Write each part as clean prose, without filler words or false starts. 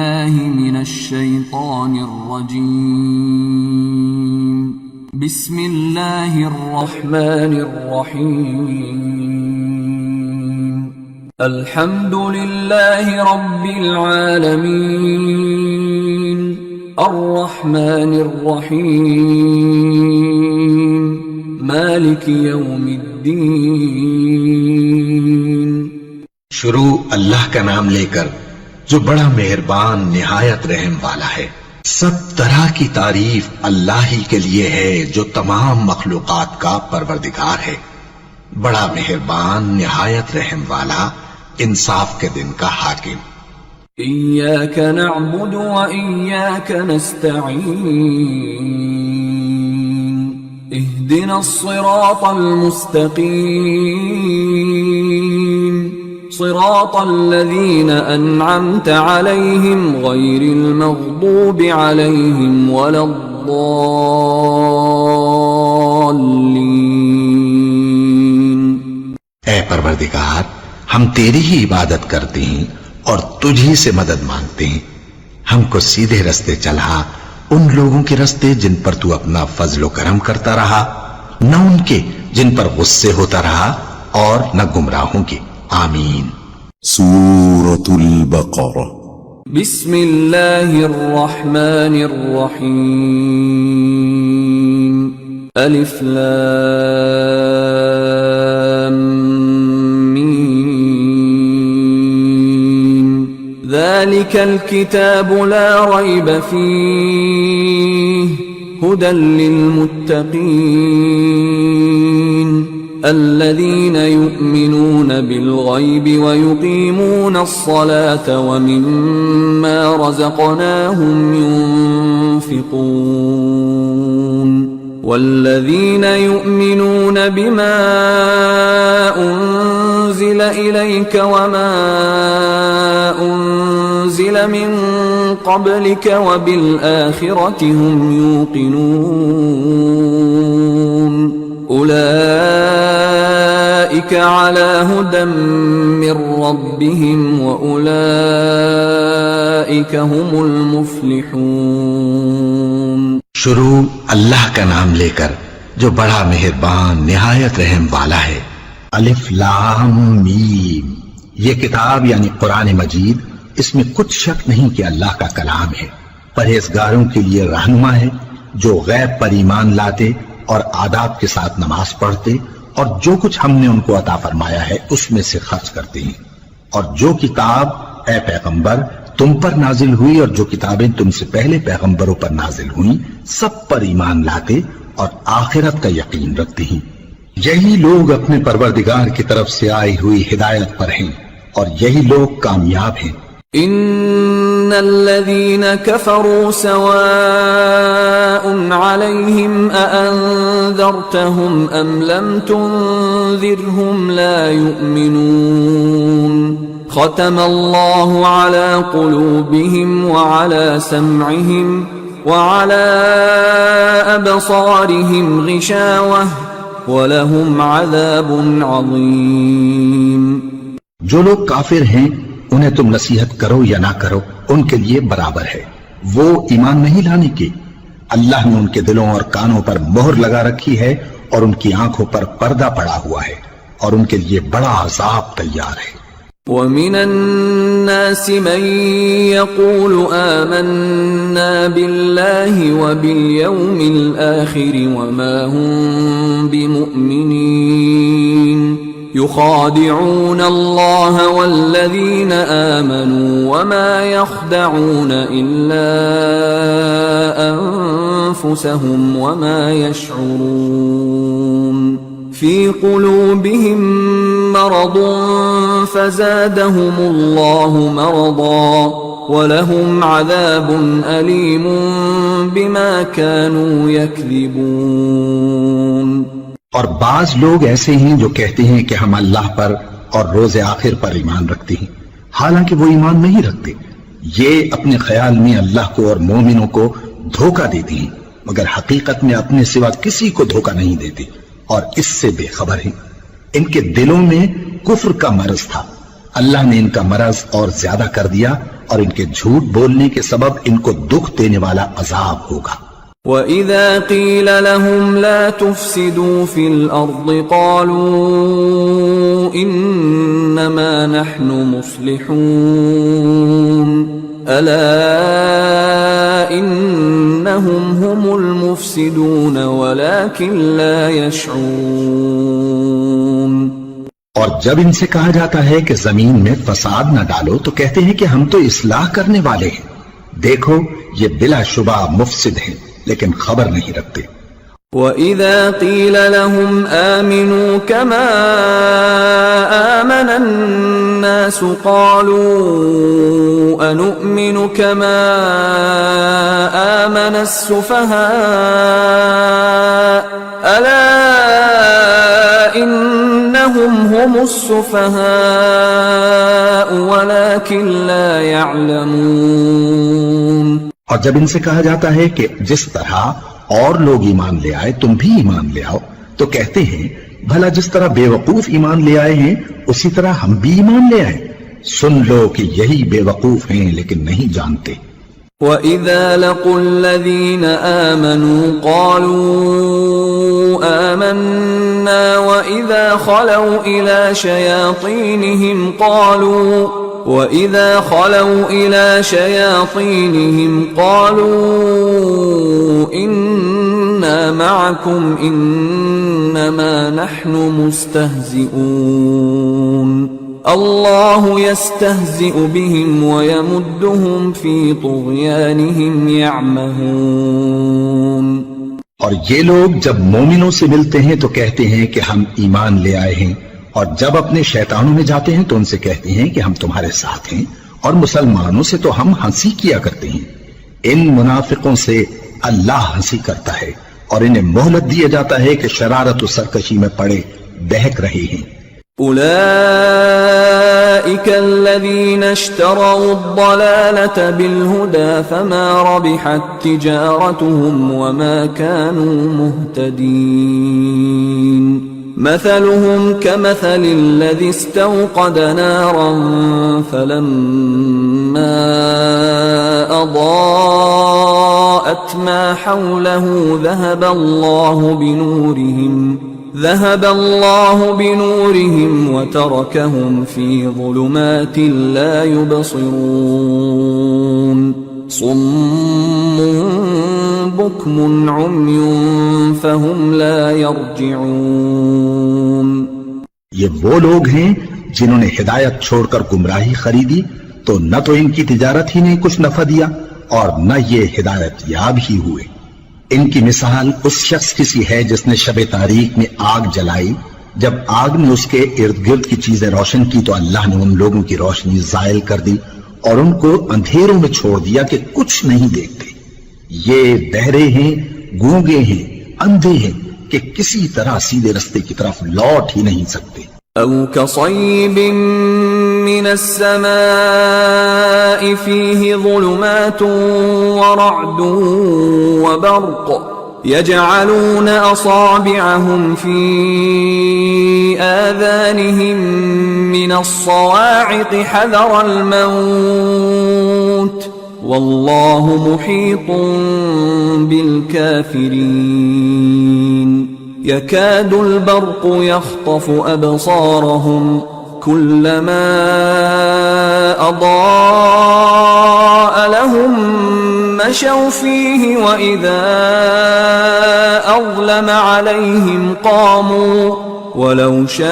बिल्लाहि मिनश शैतानिर रजीम। बिस्मिल्लाहिर रहमानिर रहीम। अल्हम्दुलिल्लाहि रब्बिल आलमीन। अर्रहमानिर रहीम। मालिकि यौमिद्दीन। शुरू अल्लाह का नाम लेकर जो बड़ा मेहरबान निहायत रहम वाला है। सब तरह की तारीफ अल्लाह ही के लिए है जो तमाम मखलूकात का परवरदिगार है, बड़ा मेहरबान निहायत रहम वाला, इंसाफ के दिन का हाकिम। इय्याक नअबुदु व इय्याक नस्तईन। इहदिनस सिरातल मुस्तकीम। सिरातल लज़ीना अनअमता अलैहिम गैरिल मग़दूबि अलैहिम वलद्दाल्लीन। ऐ परवरदिगार, हम तेरी ही इबादत करते हैं और तुझी से मदद मांगते हैं। हमको सीधे रास्ते चला, उन लोगों के रास्ते जिन पर तू अपना फजलो करम करता रहा, न उनके जिन पर गुस्से होता रहा और न गुमराहों के। आमीन। सूरतुल बक़रा। बिस्मिल्लाहिर रहमानिर रहीम। अलिफ लाम मीम। ज़ालिकल किताबु ला रैब फीहि हुदल लिलमुत्तक़ीन। الذين يؤمنون بالغيب ويقيمون الصلاة ومما رزقناهم ينفقون والذين يؤمنون بما أنزل إليك وما أنزل من قبلك وبالآخرة هم يوقنون أولئك على هدى من ربهم وأولئك هم المفلحون। शुरू अल्लाह का नाम लेकर जो बड़ा मेहरबान निहायत रहम वाला है। अलिफ लाम मीम। ये किताब यानी कुरान मजीद, इसमें कुछ शक नहीं कि अल्लाह का कलाम है। परहेजगारों के लिए रहनुमा है जो गैब पर ईमान लाते और आदाब के साथ नमाज पढ़ते और जो कुछ हमने उनको अता फरमाया है उसमें से खर्च करते हैं। और जो किताब ए पैगंबर तुम पर नाजिल हुई और जो किताबें तुमसे पहले पैगंबरों पर नाजिल हुई सब पर ईमान लाते और आखिरत का यकीन रखते हैं। यही लोग अपने परवरदिगार की तरफ से आई हुई हिदायत पर हैं और यही लोग कामयाब हैं। इन्नल्लज़ीना कफ़रू सवाउन अलैहिम अअन्ज़रतहुम अम लम तुन्ज़िरहुम ला युमिनून। ख़तमल्लाहु अला क़ुलूबिहिम व अला समइहिम व अला अबसारिहिम ग़िशावह व लहुम अज़ाबुन अज़ीम। जो लोग काफिर हैं उन्हें तुम नसीहत करो या ना करो उनके लिए बराबर है, वो ईमान नहीं लाने के। अल्लाह ने उनके दिलों और कानों पर मोहर लगा रखी है और उनकी आंखों पर पर्दा पड़ा हुआ है और उनके लिए बड़ा अज़ाब तैयार है। वमिनन नासि मन यक़ूलु आमन्ना बिल्लाहि व बिल यौमिल आखिर व मा हुम बिमुमिनीन। युखादिऊन अल्लाह वल्लज़ीना आमनू वमा यख़दऊन इल्ला अन्फुसहुम वमा यशऊरून। फी क़ुलूबिहिम मरदुन फ़ज़ादहुमुल्लाहु मरदा वलहुम अज़ाबुन अलीमुन बिमा कानू यक्ज़िबून। और बाज लोग ऐसे हैं जो कहते हैं कि हम अल्लाह पर और रोज़े आखिर पर ईमान रखते हैं, हालांकि वो ईमान नहीं रखते। ये अपने ख्याल में अल्लाह को और मोमिनों को धोखा देते हैं, मगर हकीकत में अपने सिवा किसी को धोखा नहीं देते और इससे बेखबर हैं। इनके दिलों में कुफ्र का मर्ज था अल्लाह ने इनका मरज और ज्यादा कर दिया और इनके झूठ बोलने के सबब इनको दुख देने वाला अजाब होगा। وَإِذَا قِيلَ لَهُمْ لَا تُفْسِدُوا فِي الْأَرْضِ قَالُوا إِنَّمَا نَحْنُ مُصْلِحُونَ أَلَا إِنَّهُمْ هُمُ الْمُفْسِدُونَ وَلَكِنْ لَا يَشْعُرُونَ। और जब इनसे कहा जाता है कि जमीन में फसाद न डालो तो कहते हैं कि हम तो इस्लाह करने वाले हैं। देखो ये बिलाशुबा मुफसिद हैं लेकिन खबर नहीं रखते। وَإِذَا قِيلَ لَهُمْ آمِنُوا كَمَا آمَنَ النَّاسُ قَالُوا أَنُؤْمِنُ كَمَا آمَنَ السُّفَهَاءُ أَلَا إِنَّهُمْ هُمُ السُّفَهَاءُ وَلَكِنْ لَا يَعْلَمُونَ। और जब इनसे कहा जाता है कि जिस तरह और लोग ईमान ले आए तुम भी ईमान ले आओ तो कहते हैं भला जिस तरह बेवकूफ ईमान ले आए हैं उसी तरह हम भी ईमान ले आए। सुन लो कि यही बेवकूफ हैं लेकिन नहीं जानते। وَإِذَا لَقُوا الَّذِينَ آمَنُوا قَالُوا آمَنَّا وَإِذَا خَلَوْا إِلَى شَيَاطِينِهِمْ قَالُوا إِنَّا مَعَكُمْ إِنَّمَا نَحْنُ مُسْتَهْزِئُونَ الله يستهزئ بهم ويمدهم في طغيانهم يعمهون। और ये लोग जब मोमिनों से मिलते हैं तो कहते हैं कि हम ईमान ले आए हैं और जब अपने शैतानों में जाते हैं तो उनसे कहते हैं कि हम तुम्हारे साथ हैं और मुसलमानों से तो हम हंसी किया करते हैं। इन मुनाफिकों से अल्लाह हंसी करता है और इन्हें मोहलत दिया जाता है कि शरारत और सरकशी में पड़े बहक रहे हैं। أولئك الذين اشتروا الضلالة بالهدى فما ربحت تجارتهم وما كانوا مهتدين مثلهم كمثل الذي استوقد نارا فلما أضاءت ما حوله ذهب الله بنورهم وتركهم في ظلمات لا يبصرون صم بكم عمي فهم لا يرجعون। ये वो लोग हैं जिन्होंने हिदायत छोड़कर गुमराही खरीदी तो न तो इनकी तिजारत ही ने कुछ नफा दिया और न ये हिदायत याब ही हुए। इनकी मिसाल उस शख्स की सी है जिसने शबे तारीख में आग जलाई। जब आग ने उसके इर्द गिर्द की चीजें रोशन की तो अल्लाह ने उन लोगों की रोशनी जायल कर दी और उनको अंधेरों में छोड़ दिया कि कुछ नहीं देखते। ये बहरे हैं, गूंगे हैं, अंधे हैं कि किसी तरह सीधे रास्ते की तरफ लौट ही नहीं सकते। أو كصيب من السماء فيه ظلمات ورعد وبرق يجعلون أصابعهم في آذانهم من الصواعق حذر الموت والله محيط بالكافرين يكاد البرق يخطف أبصارهم كلما أضاء لهم مشوا فيه وإذا أظلم عليهم قاموا ولو شاء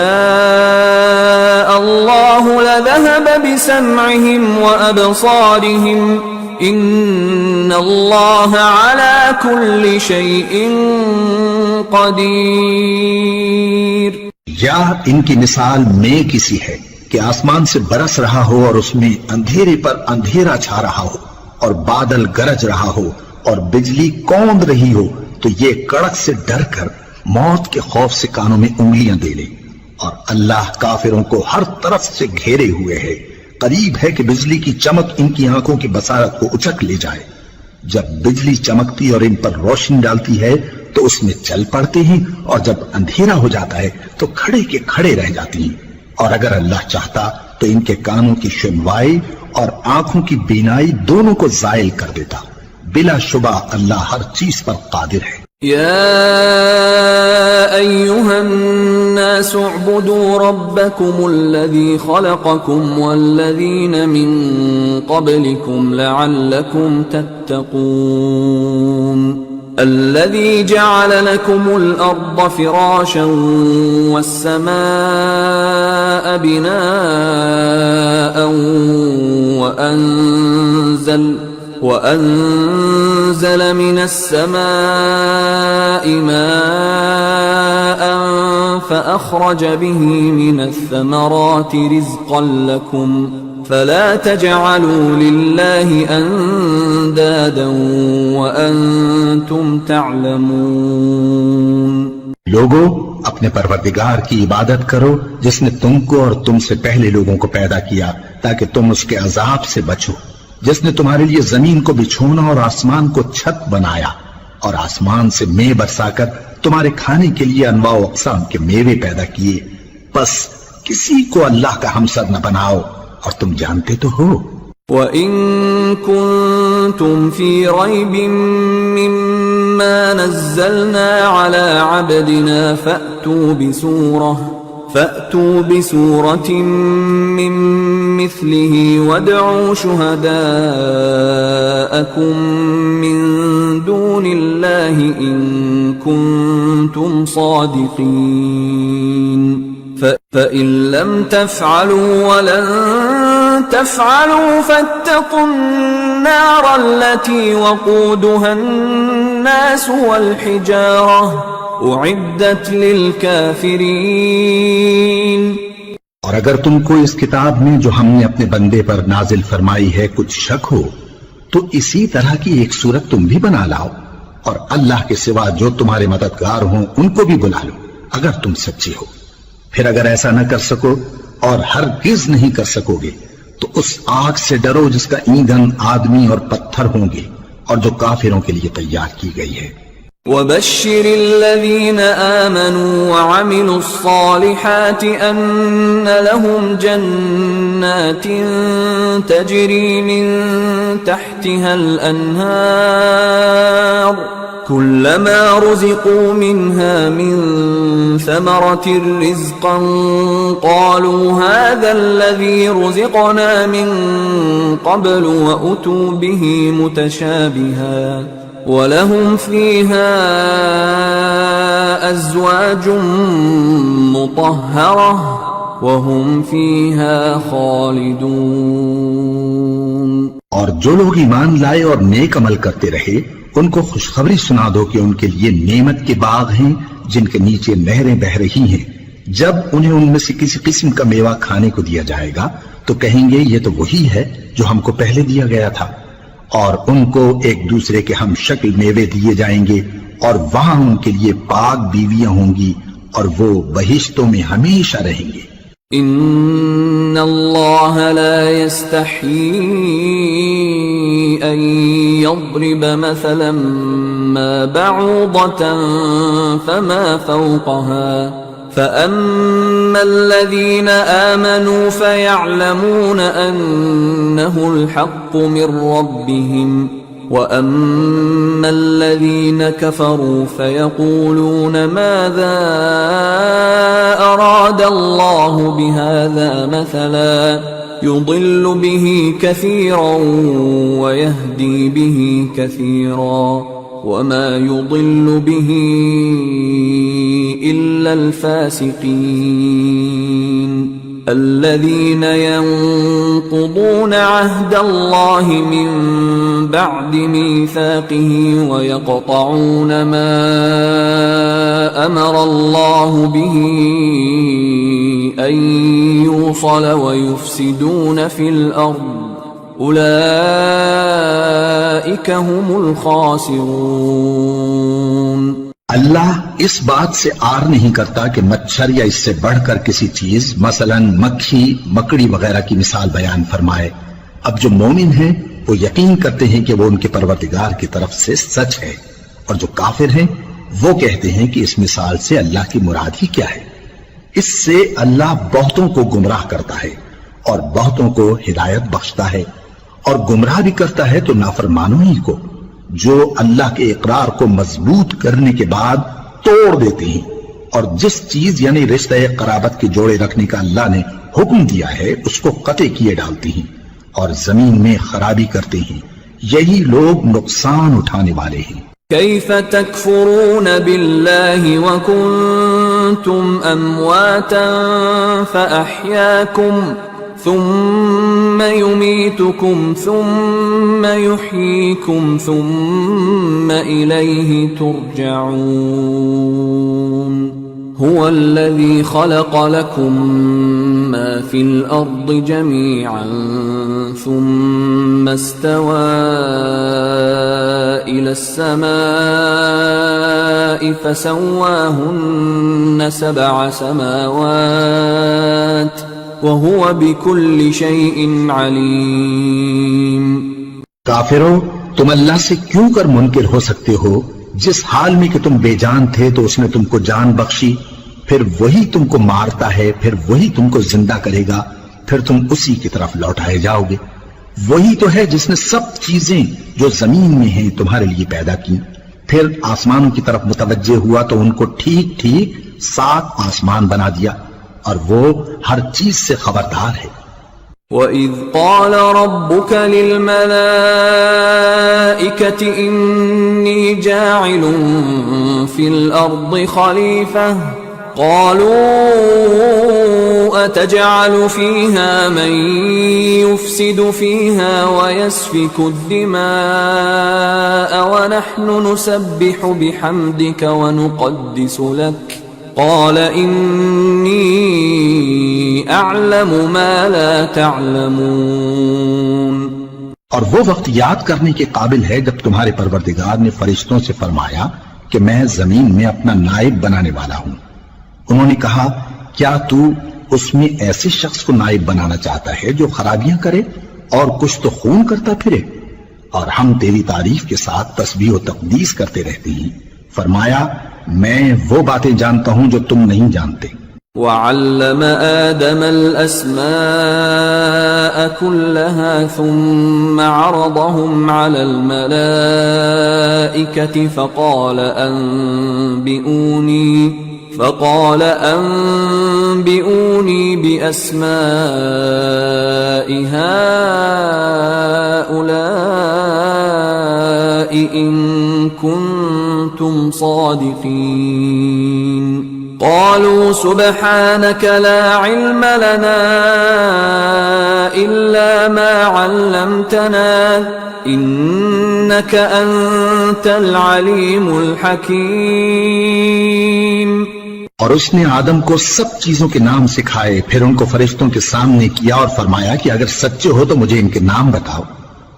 الله لذهب بسمعهم وأبصارهم إن الله على كل شيء قديर। या इनकी मिसाल में किसी है कि आसमान से बरस रहा हो और उसमें अंधेरे पर अंधेरा छा रहा हो और बादल गरज रहा हो और बिजली कौंद रही हो तो ये कड़क से डर कर मौत के खौफ से कानों में उंगलियां दे ले। और अल्लाह काफिरों को हर तरफ से घेरे हुए है। करीब है कि बिजली की चमक इनकी आंखों की बसारत को उचक ले जाए। जब बिजली चमकती और इन पर रोशनी डालती है तो उसमें चल पड़ते हैं और जब अंधेरा हो जाता है तो खड़े के खड़े रह जाती हैं। और अगर अल्लाह चाहता तो इनके कानों की सुनवाई और आंखों की बीनाई दोनों को जायल कर देता। बिलाशुबा अल्लाह हर चीज पर कादिर है। या अय्युहन्नास उअ्बुदू रब्बकुमुल्लज़ी खलक़कुम वल्लज़ीन मिन क़ब्लिकुम लअल्लकुम तत्तक़ून الذي جعل لكم الأرض فراشا والسماء بناء وأنزل من السماء ماء فأخرج به من الثمرات رزقا لكم فلا تجعلوا لله أندادا وأنتم تعلمون। लोगों, अपने परवरदिगार की इबादत करो जिसने तुमको और तुमसे पहले लोगों को पैदा किया ताकि तुम उसके अजाब से बचो, जिसने तुम्हारे लिए जमीन को बिछोना और आसमान को छत बनाया और आसमान से मेंह बरसाकर तुम्हारे खाने के लिए अनवा अक़साम के मेवे पैदा किए। बस किसी को अल्लाह का हमसर न बनाओ और तुम जानते तो हो। وَإِن كُنتُمْ فِي رَيْبٍ مِّمَّا نَزَّلْنَا عَلَى عَبْدِنَا فَأْتُوا بِسُورَةٍ مِّن مِّثْلِهِ وَادْعُوا شُهَدَاءَكُم مِّن دُونِ اللَّهِ إِن كُنتُمْ صَادِقِينَ فَإِن لَّمْ تَفْعَلُوا وَلَن تفعلوا فاتقوا النار التي وقودها الناس والحجارة أعدت للكافرين। और अगर तुमको इस किताब में जो हमने अपने बंदे पर नाजिल फरमाई है कुछ शक हो तो इसी तरह की एक सूरत तुम भी बना लाओ और अल्लाह के सिवा जो तुम्हारे मददगार हों उनको भी बुला लो अगर तुम सच्चे हो। फिर अगर ऐसा न कर सको और हरगिज नहीं कर सकोगे तो उस आग से डरो जिसका ईंधन आदमी और पत्थर होंगे और जो काफिरों के लिए तैयार की गई है। وَبَشِّرِ الَّذِينَ آمَنُوا وَعَمِلُوا الصَّالِحَاتِ أَنَّ لَهُمْ جَنَّاتٍ تَجْرِي مِن تَحْتِهَا الْأَنْهَارُ كُلَّمَا رُزِقُوا مِنْهَا مِن ثَمَرَةٍ رِزْقًا قَالُوا هَذَا الَّذِي رُزِقْنَا مِن قَبْلُ وَأُتُوا بِهِ مُتَشَابِهًا وَلَهُمْ فِيهَا أَزْوَاجٌ مُطَهَّرَةٌ وَهُمْ فِيهَا خَالِدُونَ। और जो लोग ईमान लाए और नेक अमल करते रहे उनको खुशखबरी सुना दो कि उनके लिए नेमत के बाग हैं जिनके नीचे नहरें बह रही हैं। जब उन्हें उनमें से किसी किस्म का मेवा खाने को दिया जाएगा तो कहेंगे ये तो वही है जो हमको पहले दिया गया था, और उनको एक दूसरे के हम शक्ल मेवे दिए जाएंगे और वहां उनके लिए पाक बीवियां होंगी और वो बहिश्तों में हमेशा रहेंगे। इन्नल्लाह ला यस्तही अन यضرब मसलन मा बऊदतन फमा फौक़हा فأما الذين آمنوا فيعلمون أنه الحق من ربهم وأما الذين كفروا فيقولون ماذا أراد الله بهذا مثلا يضل به كثيرا ويهدي به كثيرا وما يضل به إلا الفاسقين الذين ينقضون عهد الله من بعد ميثاقه ويقطعون ما أمر الله به أن يوصل ويفسدون في الأرض उलाइका हुमुल खासिरून। अल्लाह इस बात से आर नहीं करता कि मच्छर या इससे बढ़कर किसी चीज मसलन मक्खी मकड़ी वगैरह की मिसाल बयान फरमाए। अब जो मोमिन हैं वो यकीन करते हैं कि वो उनके परवरदिगार की तरफ से सच है, और जो काफिर हैं वो कहते हैं कि इस मिसाल से अल्लाह की मुराद ही क्या है। इससे अल्लाह बहुतों को गुमराह करता है और बहुतों को हिदायत बख्शता है और गुमराह भी करता है तो नाफरमानों ही को, जो अल्लाह के इकरार को मजबूत करने के बाद तोड़ देते हैं और जिस चीज यानी रिश्ते कराबत के जोड़े रखने का अल्लाह ने हुक्म दिया है उसको कते किए डालते हैं और जमीन में खराबी करते हैं। यही लोग नुकसान उठाने वाले हैं। कैफ तकफुरून बिल्लाहि व कुंतुम अमवातन फअहयाकुम थुम्मा युमीतुकुम थुम्मा युहयीकुम थुम्मा इलैहि तुरजऊन हुवल्लज़ी खलक़ लकुम मा फिल अर्दि जमीअन थुम्मा इस्तवा इलस समाइ फसव्वाहुन्न सबअ समावात वहुव बिकुल्लि शैइन अलीम। काफिरों, तुम अल्लाह से क्यों कर मुनकिर हो सकते हो? जिस हाल में कि तुम बेजान थे तो उसने तुमको जान बख्शी, फिर वही तुमको मारता है, फिर वही तुमको जिंदा करेगा, फिर तुम उसी की तरफ लौटाए जाओगे। वही तो है जिसने सब चीजें जो जमीन में हैं तुम्हारे लिए पैदा की, फिर आसमानों की तरफ मुतवज्जे हुआ तो उनको ठीक ठीक 7 आसमान बना दिया और वो हर चीज से खबरदार है। وَإِذْ قَالَ رَبُّكَ لِلْمَلَائِكَةِ إِنِّي جَاعِلٌ فِي الْأَرْضِ خَلِيفَةً قَالُوا أَتَجْعَلُ فِيهَا مَن يُفْسِدُ فِيهَا وَيَسْفِكُ الدِّمَاءَ وَنَحْنُ نُسَبِّحُ بِحَمْدِكَ وَنُقَدِّسُ لَكَ قال إني أعلم ما لا تعلمون। और वो वक्त याद करने के काबिल है जब तुम्हारे परवरदिगार ने फरिश्तों से फरमाया कि मैं जमीन में अपना नायब बनाने वाला हूं। उन्होंने कहा, क्या तू उसमें ऐसे शख्स को नायब बनाना चाहता है जो खराबियां करे और कुछ तो खून करता फिरे? और हम तेरी तारीफ के साथ तस्बीह और तकदीस करते रहते हैं। फरमाया, मैं वो बातें जानता हूं जो तुम नहीं जानते। وَعَلَّمَ آدَمَ الْأَسْمَاءَ كُلَّهَا ثُمَّ عَرَضَهُمْ عَلَى الْمَلَائِكَةِ فقال أنبئوني بأسماء هؤلاء إن كنتم صادقين قالوا سبحانك لا علم لنا إلا ما علمتنا إنك أنت العليم الحكيم। और उसने आदम को सब चीजों के नाम सिखाए, फिर उनको फरिश्तों के सामने किया और फरमाया कि अगर सच्चे हो तो मुझे इनके नाम बताओ।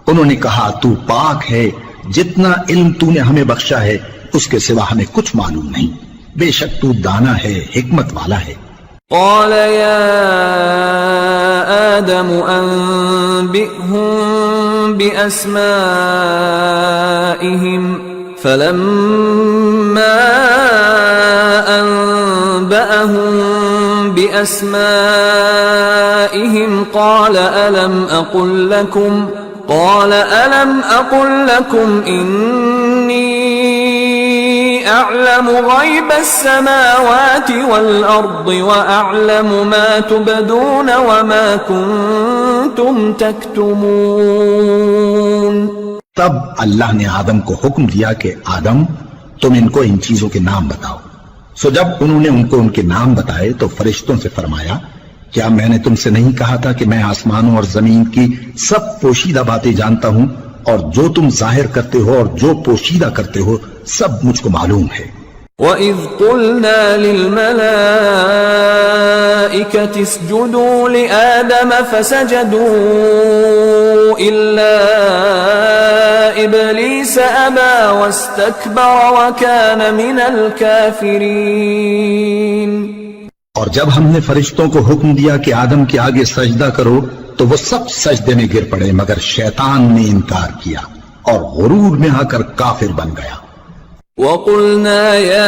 उन्होंने कहा, तू पाक है, जितना इल्म तूने हमें बख्शा है उसके सिवा हमें कुछ मालूम नहीं, बेशक तू दाना है, हिकमत वाला है। قال يا آدم أنبئهم بأسمائهم فلما أنبأهم بأسمائهم قال ألم أقل لكم إني أعلم غيب السماوات والأرض وأعلم ما تبدون وما كنتم تكتمون। तब अल्लाह ने आदम को हुक्म दिया कि आदम, तुम इनको इन चीजों के नाम बताओ। सो जब उन्होंने उनको उनके नाम बताए तो फरिश्तों से फरमाया, क्या मैंने तुमसे नहीं कहा था कि मैं आसमानों और जमीन की सब पोशीदा बातें जानता हूं, और जो तुम जाहिर करते हो और जो पोशीदा करते हो सब मुझको मालूम है। وَإِذْ قُلْنَا لِلْمَلَائِكَةِ اسْجُدُوا لِآدَمَ فَسَجَدُوا إِلَّا إِبْلِيسَ أَبَى وَاسْتَكْبَرَ وَكَانَ مِنَ الْكَافِرِينَ। और जब हमने फरिश्तों को हुक्म दिया कि आदम के आगे सजदा करो तो वो सब सजदे में गिर पड़े, मगर शैतान ने इनकार किया और गुरूर में आकर काफिर बन गया। वक़ुल्ना या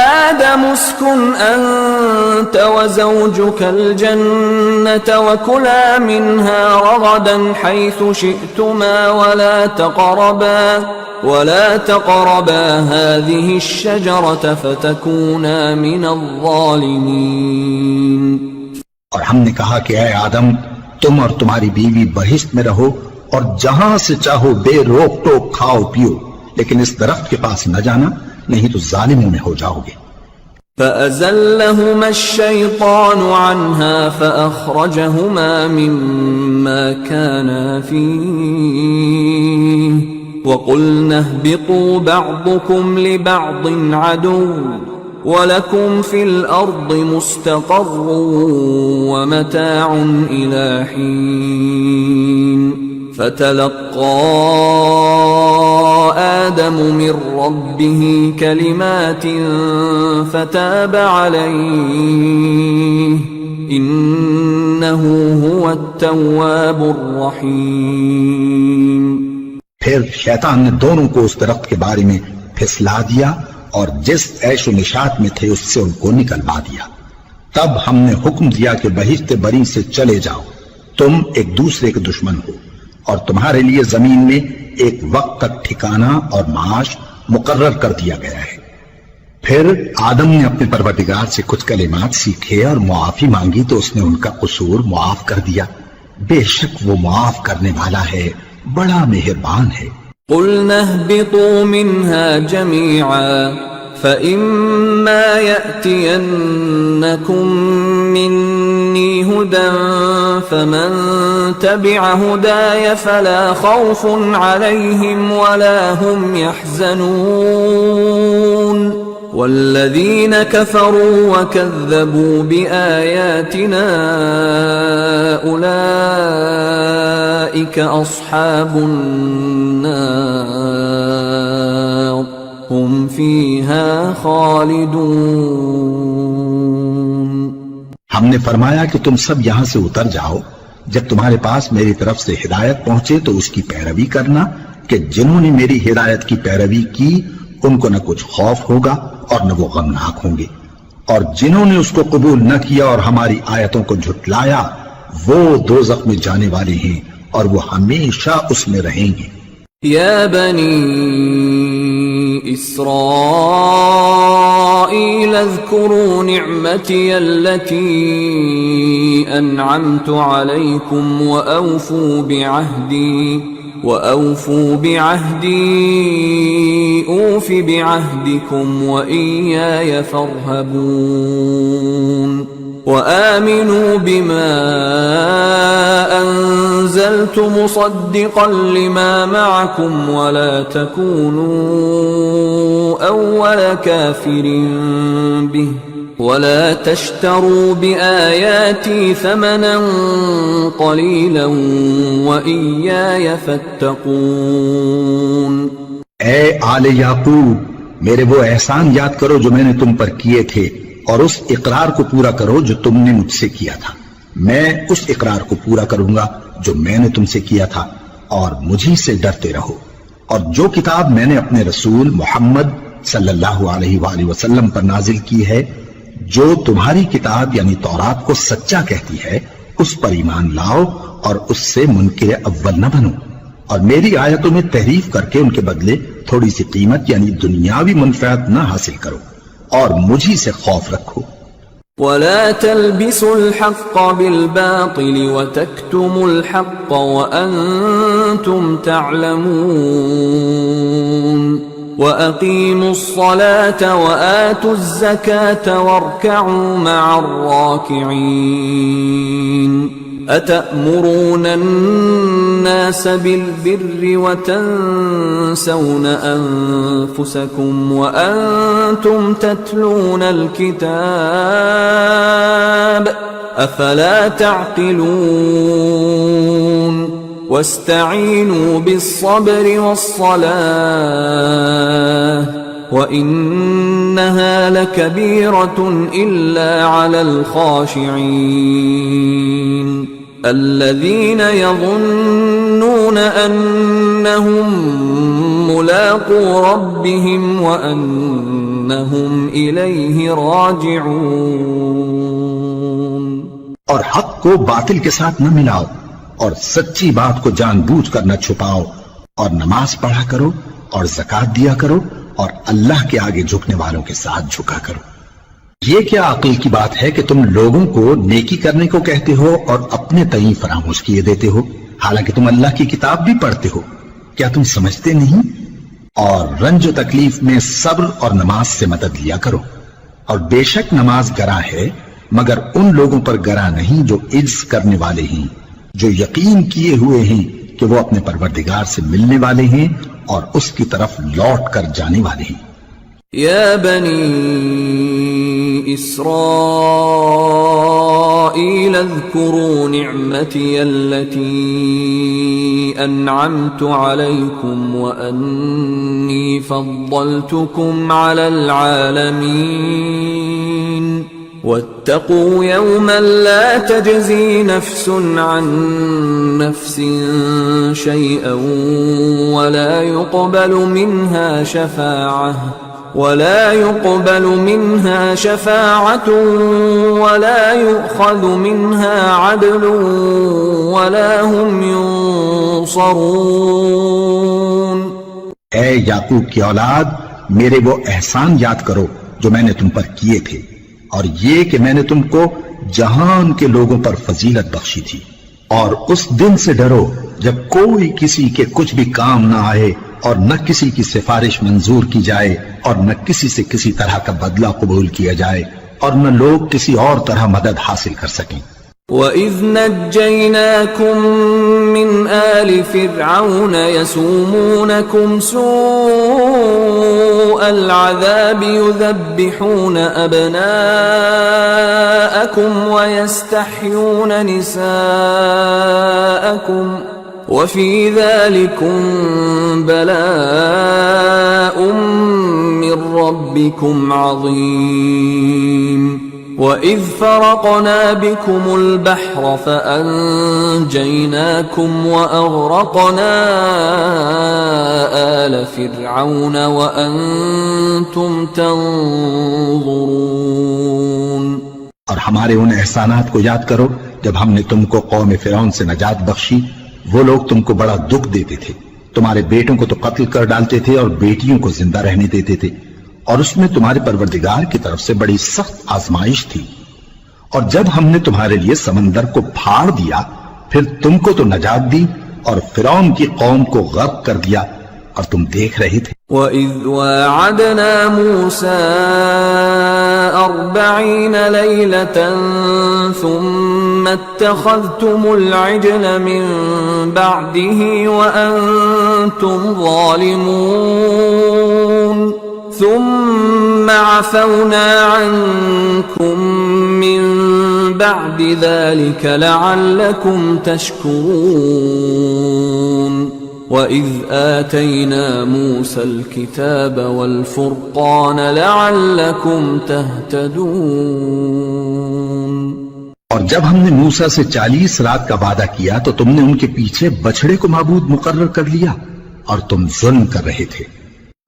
आदम उस्कुन अंत वज़ौजुकल जन्नत वकुला मिन्हा रगदन हैथु शि'तुमा वला तक़रबा हाज़िहि अश-शजरत फ़तकूना मिनज़-ज़ालिमीन। और हमने कहा कि ऐ आदम, तुम और तुम्हारी बीवी बहिश्त में रहो और जहां से चाहो बेरोक टोक खाओ पियो, लेकिन इस दरख्त के पास न जाना, नहीं तो जालिमों में हो जाओगे। فأزلهما الشيطان عنها فأخرجهما مما كانا فيه وقلنا اهبطوا بعضكم لبعض عدو ولكم في الأرض مستقر ومتاع إلى حين فتلقى آدم من ربه كلمات فتاب عليه إنه هو التواب الرحيم। फिर शैतान ने दोनों को उस दरख्त के बारे में फिसला दिया और जिस ऐशो निशात में थे उससे उनको निकलवा दिया। तब हमने हुक्म दिया कि बहिश्त बरी से चले जाओ, तुम एक दूसरे के दुश्मन हो और तुम्हारे लिए जमीन में एक वक्त तक ठिकाना और माश मुकर्रर कर दिया गया है। फिर आदम ने अपने परवरदिगार से कुछ कलिमात सीखे और मुआफी मांगी तो उसने उनका कसूर मुआफ कर दिया। बेशक वो मुआफ करने वाला है, बड़ा मेहरबान है। क़ुल्ना ihbitu minha jami'an فإما يأتينكم مني هدى فمن تبع هداي فلا خوف عليهم ولا هم يحزنون والذين كفروا وكذبوا بآياتنا أولئك أصحاب النار هم فीहा खालिदून। हमने फरमाया कि तुम सब यहां से उतर जाओ, जब तुम्हारे पास मेरी तरफ से हिदायत पहुंचे तो उसकी पैरवी करना कि जिन्होंने मेरी हिदायत की पैरवी की उनको न कुछ खौफ होगा और न वो गमनाक होंगे, और जिन्होंने उसको कबूल न किया और हमारी आयतों को झुटलाया वो दोज़ख में जाने वाले हैं और वो हमेशा उसमें रहेंगे। या बनी इस्राईल अज़्कुरू निअमती अल्लती अनअमतु अलैकुम وأوفوا بعهدي أوف بعهدكم وإياي فارهبون وآمنوا بما أنزلت مصدقا لما معكم ولا تكونوا أول كافر به ولا تشتروا بآياتي ثمنا قليلا وإياي فاتقون। ऐ आले याकूब, मेरे वो एहसान याद करो जो मैंने तुम पर किए थे और उस इकरार को पूरा करो जो तुमने मुझसे किया था। मैं उस इकरार को पूरा करूंगा जो मैंने तुमसे किया था और मुझी से डरते रहो। और जो किताब मैंने अपने रसूल मोहम्मद सल्लल्लाहु अलैहि वसल्लम पर नाजिल की है, जो तुम्हारी किताब यानी तौरात को सच्चा कहती है, उस पर ईमान लाओ और उससे मुनकिर अव्वल न बनो, और मेरी आयतों में तहरीफ करके उनके बदले थोड़ी सी कीमत यानी दुनियावी मुनफ़अत न हासिल करो और मुझी से खौफ रखो। वला तल्बिसुल हक़्क़ बिल-बातिल व तक्तुमुल हक़्क़ व अंतुम तअलमून वअक़ीमुस्सलात वआतुज़्ज़कात वरकअू मअर-राकिईन। अतअमुरून अन्नास बिल-बिर्रि व तंसौन अनफुसकुम व अंतुम तत्लूनल किताब अफला तअक़िलून। वस्तईनू बिस्सब्रि वस्सलाह व इन्नहा लकबीरतुन इल्ला अलल खाशिईन الذين يظنون أنهم ملاقو मुलाक़ू रब्बिहिम व अन्नहुम इलैहि राजिऊन। और हक को बातिल के साथ न मिलाओ और सच्ची बात को जानबूझकर न छुपाओ और नमाज पढ़ा करो और ज़कात दिया करो और अल्लाह के आगे झुकने वालों के साथ झुका करो। ये क्या अक्ल की बात है कि तुम लोगों को नेकी करने को कहते हो और अपने तई फरामोश किए देते हो, हालांकि तुम अल्लाह की किताब भी पढ़ते हो। क्या तुम समझते नहीं? और रंज तकलीफ में सब्र और नमाज से मदद लिया करो। और बेशक नमाज गरा है, मगर उन लोगों पर गरा नहीं जो इज्ज करने वाले हैं, जो यकीन किए हुए हैं कि वो अपने परवरदिगार से मिलने वाले हैं और उसकी तरफ लौट कर जाने वाले हैं। या बनी इस्राईल अज़्कुरू निअमती अल्लती अन्अमतु अलैकुम व अन्नी फद्दलतुकुम अलल आलमीन वत्तक़ू यौमन ला तजज़ी नफ्सुन अन नफ्सिन शैअन वला युक़बलु मिन्हा शफ़ाअतुन वला युअख़ज़ु मिन्हा अदलुन वला हुम युनसरून। ऐ याकूब की औलाद, मेरे वो एहसान याद करो जो मैंने तुम पर किए थे, और ये कि मैंने तुमको जहान के लोगों पर फजीलत बख्शी थी। और उस दिन से डरो जब कोई किसी के कुछ भी काम ना आए और न किसी की सिफारिश मंजूर की जाए और न किसी से किसी तरह का बदला कबूल किया जाए और न लोग किसी और तरह मदद हासिल कर सकें। وَإِذْ نَجَّيْنَاكُمْ مِنْ آلِ فِرْعَوْنَ يَسُومُونَكُمْ سُوءَ الْعَذَابِ يُذَبِّحُونَ أَبْنَاءَكُمْ وَيَسْتَحْيُونَ نِسَاءَكُمْ وَفِي ذَلِكُمْ بَلَاءٌ مِّن رَّبِّكُمْ عَظِيمٌ وَإِذْ فَرَقْنَا بِكُمُ الْبَحْرَ فَأَنجَيْنَاكُمْ وَأَغْرَقْنَا آلَ فِرْعَوْنَ وَأَنْتُمْ تَنظُرُونَ। और हमारे उन एहसानात को याद करो जब हमने तुमको कौम फिरौन से नजात बख्शी। वो लोग तुमको बड़ा दुख देते थे, तुम्हारे बेटों को तो कत्ल कर डालते थे और बेटियों को जिंदा रहने देते थे, और उसमें तुम्हारे परवरदिगार की तरफ से बड़ी सख्त आजमाइश थी। और जब हमने तुम्हारे लिए समंदर को फाड़ दिया, फिर तुमको तो नजात दी और फिरौन की कौम को गर्क कर दिया, और तुम देख रहे थे। وَإِذْ وَاعَدْنَا مُوسَى 40 لَيْلَةً ثُمَّ اتَّخَذْتُمُ الْعِجْلَ مِنْ بَعْدِهِ وَأَنْتُمْ ظَالِمُونَ ثُمَّ عَفَوْنَا عَنْكُمْ مِنْ بَعْدِ ذَلِكَ لَعَلَّكُمْ تَشْكُرُونَ وَإِذْ آتَيْنَا مُوسَى الْكِتَابَ وَالْفُرْقَانَ لَعَلَّكُمْ تَهْتَدُونَ। और जब हमने मूसा से 40 रात का वादा किया तो तुमने उनके पीछे बछड़े को माबूद मुकर्रर कर लिया और तुम जुल्म कर रहे थे।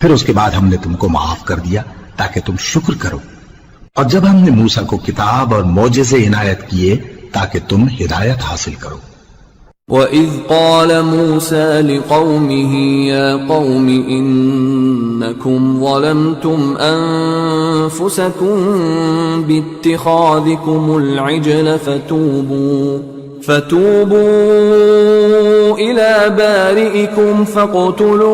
फिर उसके बाद हमने तुमको माफ कर दिया ताकि तुम शुक्र करो। और जब हमने मूसा को किताब और मौजिज़े इनायत किए ताकि तुम हिदायत हासिल करो। وَإِذْ قَالَ مُوسَى لِقَوْمِهِ يَا قَوْمِ إِنَّكُمْ ظَلَمْتُمْ أَنفُسَكُمْ بِاتِّخَاذِكُمُ الْعِجْلَ فَتُوبُوا إِلَى بَارِئِكُمْ فَاقْتُلُوا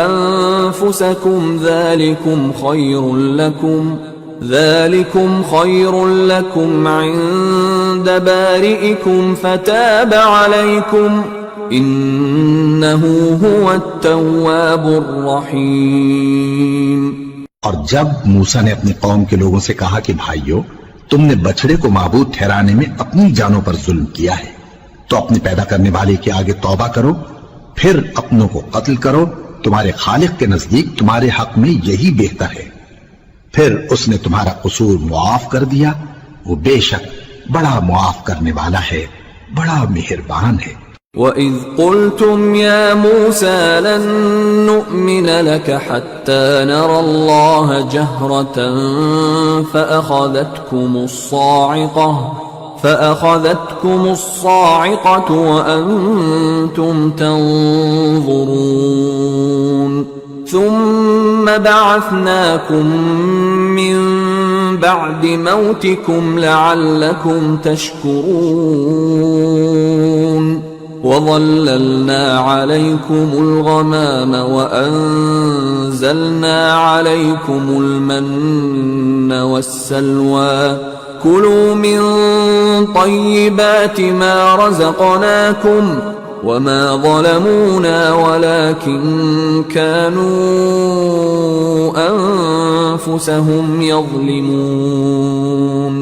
أَنفُسَكُمْ ذلكم خير لكم عند بارئكم فتاب عليكم إنه هو التواب الرحيم। और जब मूसा ने अपनी कौम के लोगों से कहा कि भाइयों, तुमने बछड़े को माबूद ठहराने में अपनी जानों पर जुल्म किया है, तो अपने पैदा करने वाले के आगे तौबा करो, फिर अपनों को कत्ल करो। तुम्हारे खालिक के नजदीक तुम्हारे हक में यही बेहतर है। फिर उसने तुम्हारा कसूर मुआफ कर दिया। वो बेशक बड़ा मुआफ करने वाला है, बड़ा मेहरबान है। وَإِذْ قُلْتُمْ يَا مُوسَى لَن نُّؤْمِنَ لَكَ حَتَّى نَرَى اللَّهَ جَهْرَةً فَأَخَذَتْكُمُ الصَّاعِقَةُ وَأَنْتُمْ تَنظُرُونَ ثُمَّ بَعَثْنَاكُمْ مِنْ بَعْدِ مَوْتِكُمْ لَعَلَّكُمْ تَشْكُرُونَ وَظَلَّلْنَا عَلَيْكُمُ الْغَمَامَ وَأَنزَلْنَا عَلَيْكُمُ الْمَنَّ وَالسَّلْوَىٰ كُلُوا مِن طَيِّبَاتِ مَا رَزَقْنَاكُمْ وَمَا ظَلَمُونَا وَلَكِن كَانُوا أَنفُسَهُمْ يَظْلِمُونَ।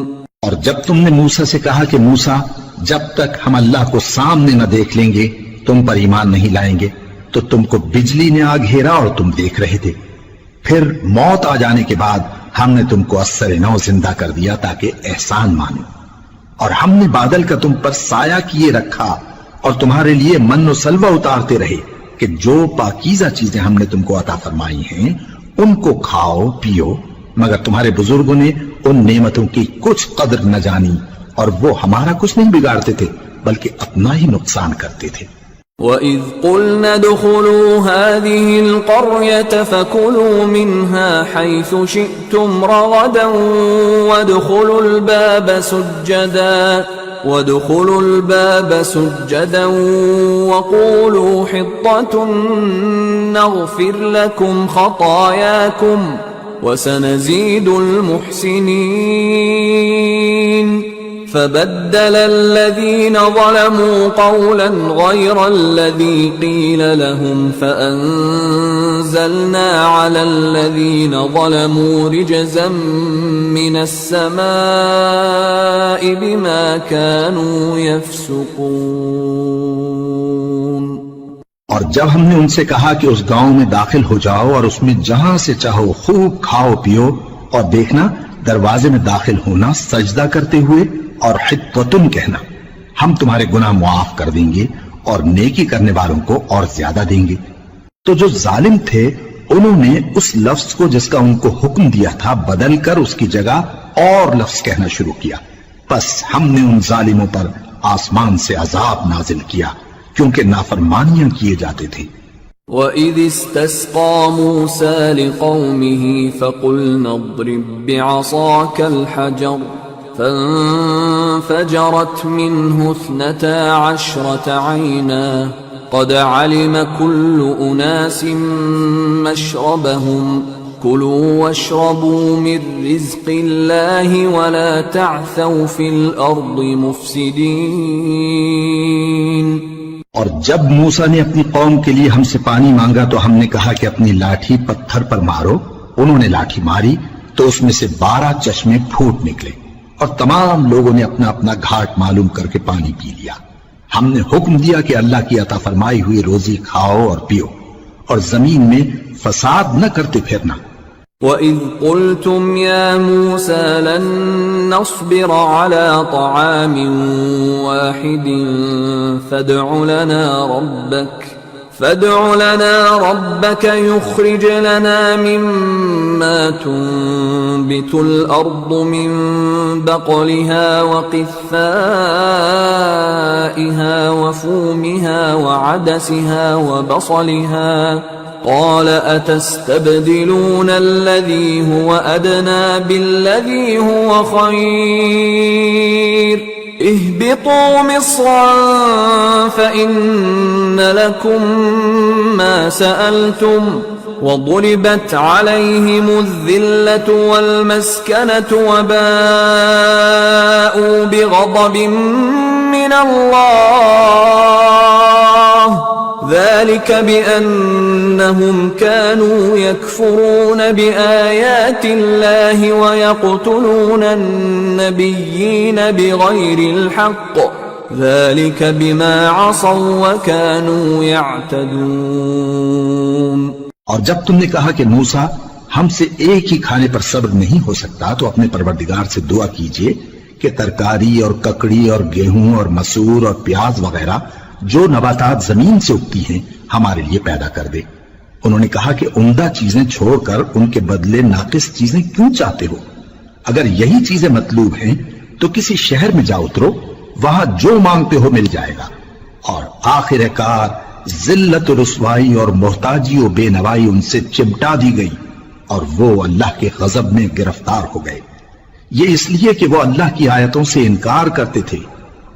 और जब तुमने मूसा से कहा कि मूसा, जब तक हम अल्लाह को सामने न देख लेंगे तुम पर ईमान नहीं लाएंगे, तो तुमको बिजली ने आ घेरा और तुम देख रहे थे। फिर मौत आ जाने के बाद हमने तुमको अस्सर नौ जिंदा कर दिया ताकि एहसान मानो, और हमने बादल का तुम पर साया किए रखा और तुम्हारे लिए मन और सलवा उतारते रहे कि जो पाकीज़ा चीजें हमने तुमको अता फरमाई हैं उनको खाओ पियो, मगर तुम्हारे बुजुर्गों ने उन नेमतों की कुछ कदर न जानी और वो हमारा कुछ नहीं बिगाड़ते थे बल्कि अपना ही नुकसान करते थे। وَإِذْ قُلْنَا ادْخُلُوا هَٰذِهِ الْقَرْيَةَ فَكُلُوا مِنْهَا حَيْثُ شِئْتُمْ رَغَدًا وَادْخُلُوا الْبَابَ سُجَّدًا وَقُولُوا حِطَّةٌ نَّغْفِرْ لَكُمْ خَطَايَاكُمْ وَسَنَزِيدُ الْمُحْسِنِينَ فبدل الذين ظلموا قولا غير الذي قيل لهم فأنزلنا على الذين ظلموا رجزا من السماء بما كانوا يفسقون। और जब हमने उनसे कहा कि उस गांव में दाखिल हो जाओ और उसमें जहां से चाहो खूब खाओ पियो, और देखना दरवाजे में दाखिल होना सजदा करते हुए और हित्तुन कहना, हम तुम्हारे गुनाह मुआफ कर देंगे और नेकी करने वालों को और ज्यादा देंगे। तो जो जालिम थे उन्होंने उस लफ्ज को जिसका उनको हुक्म दिया था बदल कर उसकी जगह और लफ्ज कहना शुरू किया। बस हमने उन जालिमों पर आसमान से अजाब नाजिल किया क्योंकि नाफरमानियां किए जाते थे। وَإِذِ اسْتَسْقَىٰ مُوسَىٰ لِقَوْمِهِ فَقُلْنَا اضْرِب بِّعَصَاكَ الْحَجَرَ فانفجرت منه 12 عينا قد علم كل أناس مشربهم كلوا واشربوا من رزق الله ولا تعثوا في الأرض مفسدين। और जब मूसा ने अपनी कौम के लिए हमसे पानी मांगा तो हमने कहा कि अपनी लाठी पत्थर पर मारो। उन्होंने लाठी मारी तो उसमें से 12 चश्मे फूट निकले और तमाम लोगों ने अपना अपना घाट मालूम करके पानी पी लिया। हमने हुक्म दिया कि अल्लाह की अता फरमाई हुई रोजी खाओ और पियो और जमीन में फसाद न करते फिरना। وَإِذْ قُلْتُمْ يَا مُوسَى لَن نَّصْبِرَ عَلَىٰ طَعَامٍ وَاحِدٍ فادع لنا ربك يخرج لنا مما تنبت الأرض من بقلها وقثائها وفومها وعدسها وبصلها قال أتستبدلون الذي هو أدنى بالذي هو خير اهبطوا مصرا فإن لكم ما سألتم وضربت عليهم الذلة والمسكنة وباءوا بغضب من الله ذلك بأنهم كانوا يكفرون بآيات الله ويقتلون النبيين بغير الحق ذلك بما عصوا وكانوا يعتدون। और जब तुमने कहा कि मूसा हमसे एक ही खाने पर सब्र नहीं हो सकता तो अपने परवरदिगार से दुआ कीजिए कि तरकारी और ककड़ी और गेहूं और मसूर और प्याज वगैरह जो नबातात जमीन से उगती हैं हमारे लिए पैदा कर दे। उन्होंने कहा कि उम्दा चीजें छोड़कर उनके बदले नाकिस चीजें क्यों चाहते हो? अगर यही चीजें मतलूब हैं तो किसी शहर में जा उतरो, वहां जो मांगते हो मिल जाएगा। और आखिरकार जिल्लत, रुसवाई और मोहताजी और बेनवाई उनसे चिमटा दी गई और वो अल्लाह के गजब में गिरफ्तार हो गए। ये इसलिए कि वो अल्लाह की आयतों से इनकार करते थे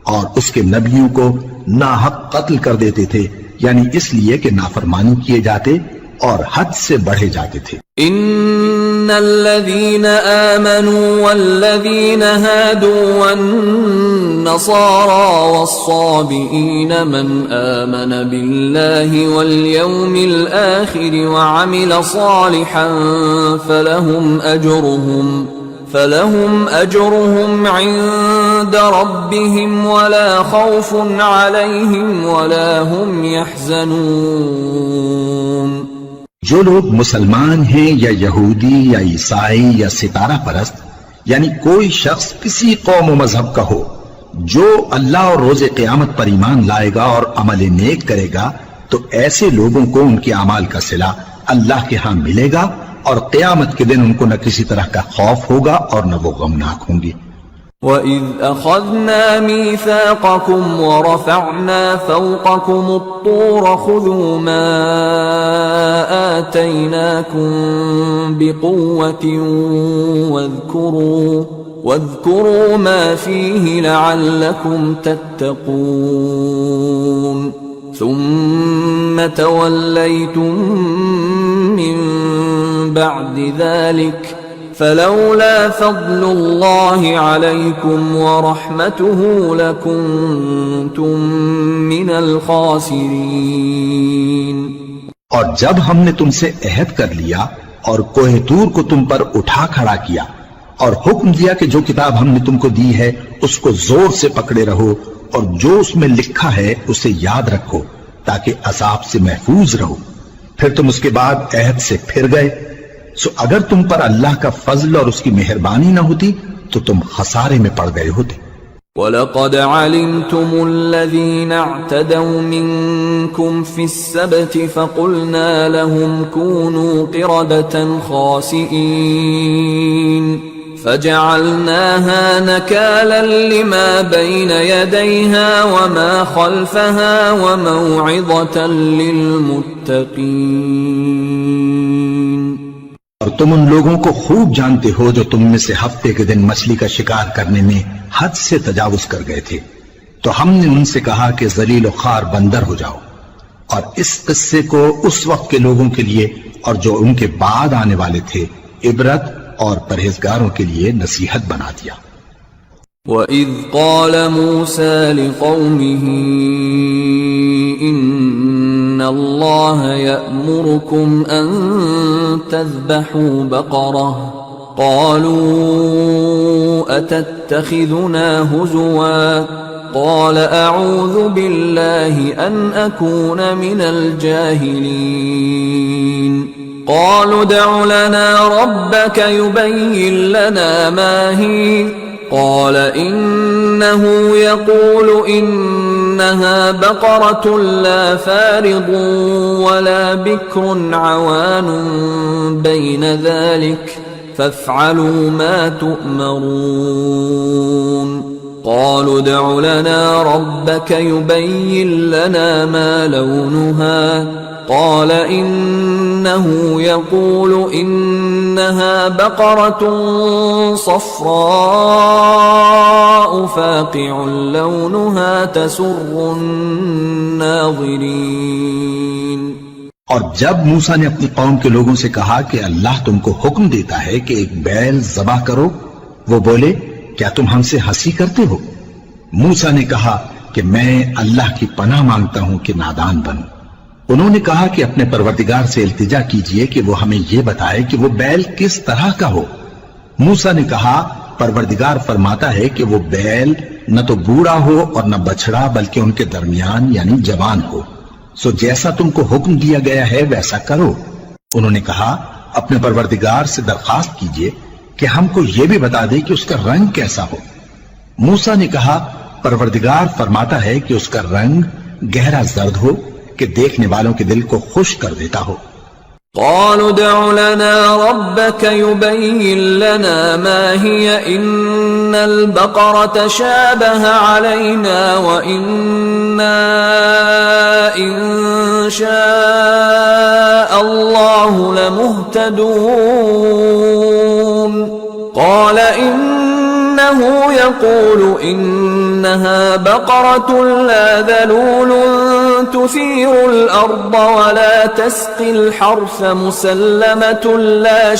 और उसके नबियों को नाहक कत्ल कर देते थे, यानी इसलिए कि नाफरमानी किए जाते और हद से बढ़े जाते थे। इन्नल्लज़ीन आमनू वल्लज़ीन हादू वन्नसारा वस्साबीन मन आमन बिल्लाहि वल यौमिल आखिर वअमिल सालिहन फलहुम अजरुहुम इन्द रब्बिहिम वला खौफुन अलैहिम वला हुम यहज़नून। जो लोग मुसलमान हैं या यहूदी या ईसाई या सितारा परस्त, यानी कोई शख्स किसी कौम व मजहब का हो, जो अल्लाह और रोजे क़यामत पर ईमान लाएगा और अमल नेक करेगा, तो ऐसे लोगों को उनके अमाल का सिला अल्लाह के यहां मिलेगा और क़यामत के दिन उनको न किसी तरह का खौफ होगा और न वो गमनाक होंगे। وَإِذْ أَخَذْنَا مِيثَاقَكُمْ وَرَفَعْنَا فَوْقَكُمُ الطُّورَ خُذُوا مَا آتَيْنَاكُمْ بِقُوَّةٍ واذكروا ما فيه لعلكم تتقون ثم توليتم من بعد ذلك فلولا فضل الله عليكم ورحمته لكنتم من الخاسرين। और जब हमने तुमसे अहद कर लिया और कोहे तूर को तुम पर उठा खड़ा किया और हुक्म दिया कि जो किताब हमने तुमको दी है उसको जोर से पकड़े रहो और जो उसमें लिखा है उसे याद रखो ताकि अज़ाब से महफूज रहो, फिर तुम उसके बाद अहद से फिर गए, सो अगर तुम पर अल्लाह का फजल और उसकी मेहरबानी न होती तो तुम खसारे में पड़ गए होते। وَلَقَدْ عَلِمْتُمُ الَّذِينَ اعْتَدَوْا مِنْكُمْ فِي السَّبْتِ فَقُلْنَا لَهُمْ كُونُوا قِرَدَةً خَاسِئِينَ فَجَعَلْنَاهَا نَكَالًا لِمَا بَيْنَ يَدَيْهَا وَمَا خَلْفَهَا وَمَوْعِظَةً لِلْمُتَّقِينَ। और तुम उन लोगों को खूब जानते हो जो तुम में से हफ्ते के दिन मछली का शिकार करने में हद से तजावुज कर गए थे, तो हमने उनसे कहा कि जलील और खार बंदर हो जाओ, और इस किस्से को उस वक्त के लोगों के लिए और जो उनके बाद आने वाले थे इबरत और परहेजगारों के लिए नसीहत बना दिया। وَإِذْ قَالَ مُوسَى لِقَوْمِهِ إِنَّ اللَّهَ يَأْمُرُكُمْ أَن تَذْبَحُوا بَقَرَةً قَالُوا أَتَتَّخِذُنَا هُزُوًا قَالَ أَعُوذُ بِاللَّهِ أَنْ أَكُونَ مِنَ الْجَاهِلِينَ قَالُوا ادْعُ لَنَا رَبَّكَ يُبَيِّن لَّنَا مَا هِيَ قال إنه يقول إنها بقرة لا فارض ولا بكر عوان بين ذلك فافعلوا ما تؤمرون قالوا ادع لنا ربك يبين لنا ما لونها قال إنه يقول إنها بقرة صفراء فاقع لونها تسر الناظرين। और जब मूसा ने अपनी कौम के लोगों से कहा कि अल्लाह तुमको हुक्म देता है कि एक बैल ज़बह करो, वो बोले क्या तुम हमसे हंसी करते हो? मूसा ने कहा कि मैं अल्लाह की पनाह मांगता हूं कि नादान बनूं। उन्होंने कहा कि अपने परवरदिगार से इल्तिजा कीजिए कि वो हमें ये बताए कि वो बैल किस तरह का हो। मूसा ने कहा परवरदिगार फरमाता है कि वो बैल न तो बूढ़ा हो और न बछड़ा बल्कि उनके दरमियान यानी जवान हो, सो जैसा तुमको हुक्म दिया गया है वैसा करो। उन्होंने कहा अपने परवरदिगार से दरखास्त कीजिए कि हमको ये भी बता दे कि उसका रंग कैसा हो। मूसा ने कहा परवरदिगार फरमाता है कि उसका रंग गहरा जर्द हो कि देखने वालों के दिल को खुश कर देता हो। قالوا ادع لنا ربك يبين لنا ما هي إن البقرة شابه علينا وإنا إن شاء الله لمهتدون قال إنه يقول إنها بقرة لا ذلول تثير الأرض ولا تسقي الحرث مسلمة لا